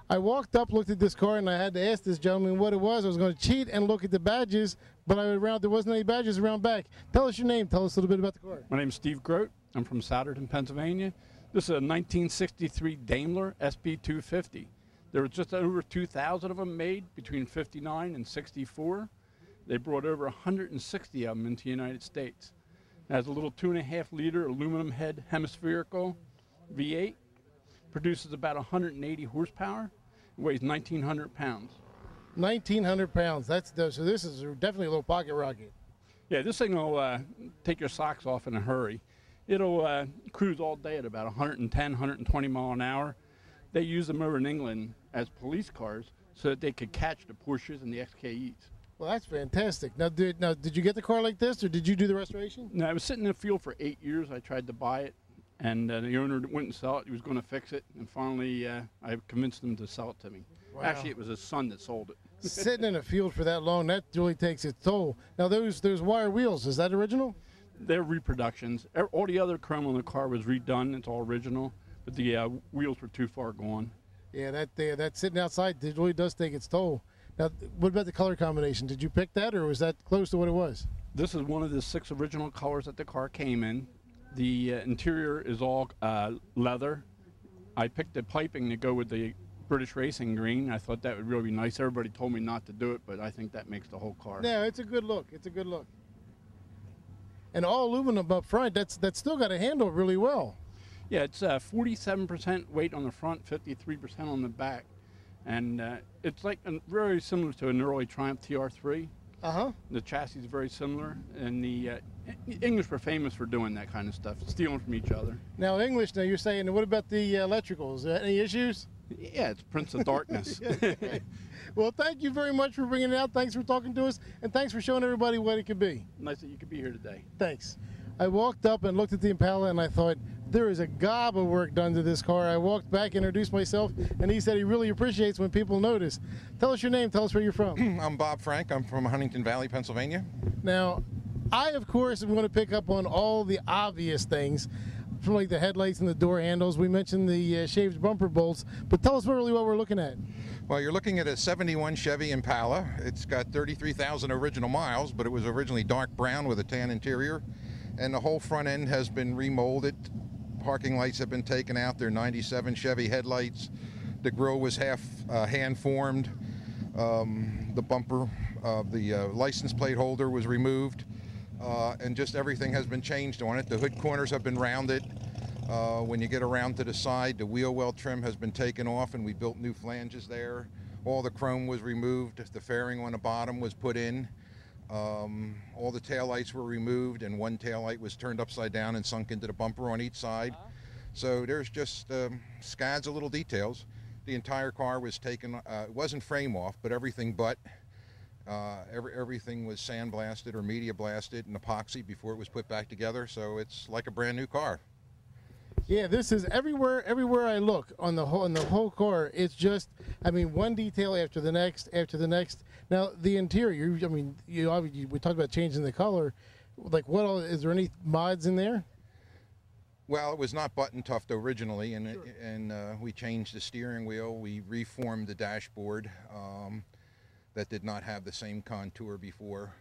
I walked up, looked at this car, and I had to ask this gentleman what it was. I was going to cheat and look at the badges, but there wasn't any badges around back. Tell us your name. Tell us a little bit about the car. My name's Steve Grote. I'm from Souderton, Pennsylvania. This is a 1963 Daimler SB250. There were just over 2,000 of them made between 59 and 64. They brought over 160 of them into the United States. It has a little 2.5-liter aluminum head hemispherical V8. Produces about 180 horsepower. It weighs 1,900 pounds. 1,900 pounds. So this is definitely a little pocket rocket. Yeah, this thing will take your socks off in a hurry. It'll cruise all day at about 110, 120 mile an hour. They use them over in England as police cars so that they could catch the Porsches and the XKEs. Well, that's fantastic. Now, did you get the car like this, or did you do the restoration? No, I was sitting in the field for 8 years. I tried to buy it, and the owner wouldn't sell it. He was going to fix it, and finally I convinced him to sell it to me. Wow. Actually, it was his son that sold it. Sitting in a field for that long, that really takes its toll. Now, those wire wheels, is that original? They're reproductions. All the other chrome on the car was redone. It's all original, but the wheels were too far gone. Yeah, that sitting outside, it really does take its toll. Now, what about the color combination? Did you pick that, or was that close to what it was? This is one of the 6 original colors that the car came in. The interior is all leather. I picked the piping to go with the British Racing green. I thought that would really be nice. Everybody told me not to do it, but I think that makes the whole car. No, it's a good look. It's a good look. And all aluminum up front, that's still got to handle really well. Yeah, it's 47% weight on the front, 53% on the back. And it's like very similar to an early Triumph TR3. Uh-huh. The chassis is very similar, and the English were famous for doing that kind of stuff, stealing from each other. Now, English, now you're saying, what about the electricals? Any issues? Yeah, it's Prince of Darkness. Well, thank you very much for bringing it out. Thanks for talking to us, and thanks for showing everybody what it could be. Nice that you could be here today. Thanks. I walked up and looked at the Impala, and I thought, there is a gob of work done to this car. I walked back, introduced myself, and he said he really appreciates when people notice. Tell us your name. Tell us where you're from. I'm Bob Frank. I'm from Huntington Valley, Pennsylvania. Now, I, of course, am going to pick up on all the obvious things, from like the headlights and the door handles. We mentioned the shaved bumper bolts, but tell us really what we're looking at. Well, you're looking at a 71 Chevy Impala. It's got 33,000 original miles, but it was originally dark brown with a tan interior, and the whole front end has been remolded. Parking lights have been taken out. They're 97 Chevy headlights. The grille was half hand formed. The bumper, the license plate holder was removed, and just everything has been changed on it. The hood corners have been rounded. When you get around to the side, the wheel well trim has been taken off, and we built new flanges there. All the chrome was removed. The fairing on the bottom was put in. All the taillights were removed, and one taillight was turned upside down and sunk into the bumper on each side. So there's just scads of little details. The entire car was taken, it wasn't frame off, but everything but. Everything was sandblasted or media blasted and epoxy before it was put back together, so it's like a brand new car. Yeah, this is everywhere I look on the whole car. It's just, I mean, one detail after the next. Now the interior, I mean, we talked about changing the color. Like, what all, is there any mods in there? Well, it was not button tuft originally, and sure. And we changed the steering wheel. We reformed the dashboard that did not have the same contour before.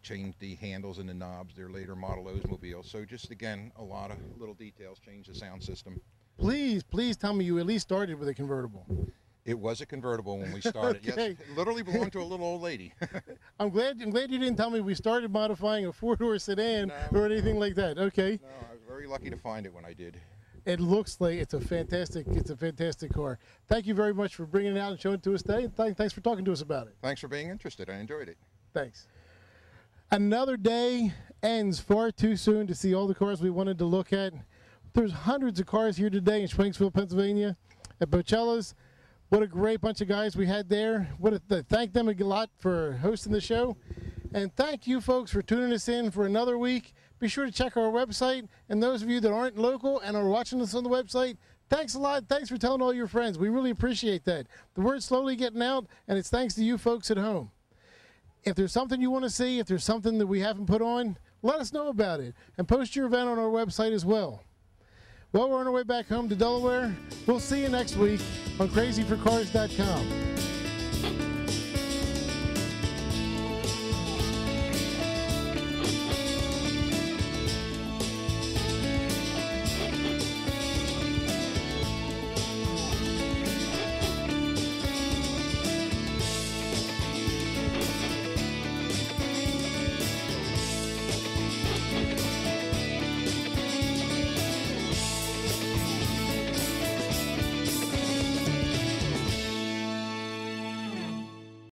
Changed the handles and the knobs. They're later model Oldsmobiles. So just, again, a lot of little details. Changed the sound system. Please tell me you at least started with a convertible. It was a convertible when we started. Okay. Yes, it literally belonged to a little old lady. I'm glad you didn't tell me we started modifying a four-door sedan or anything like that. Okay. No, I was very lucky to find it when I did. It looks like it's a fantastic car. Thank you very much for bringing it out and showing it to us today. Thanks for talking to us about it. Thanks for being interested. I enjoyed it. Thanks. Another day ends far too soon to see all the cars we wanted to look at. There's hundreds of cars here today in Swanksville, Pennsylvania, at Bocella's. What a great bunch of guys we had there. Thank them a lot for hosting the show. And thank you folks for tuning us in for another week. Be sure to check our website. And those of you that aren't local and are watching us on the website, thanks a lot. Thanks for telling all your friends. We really appreciate that. The word's slowly getting out, and it's thanks to you folks at home. If there's something you want to see, if there's something that we haven't put on, let us know about it. And post your event on our website as well. Well, we're on our way back home to Delaware. We'll see you next week on crazyforcars.com.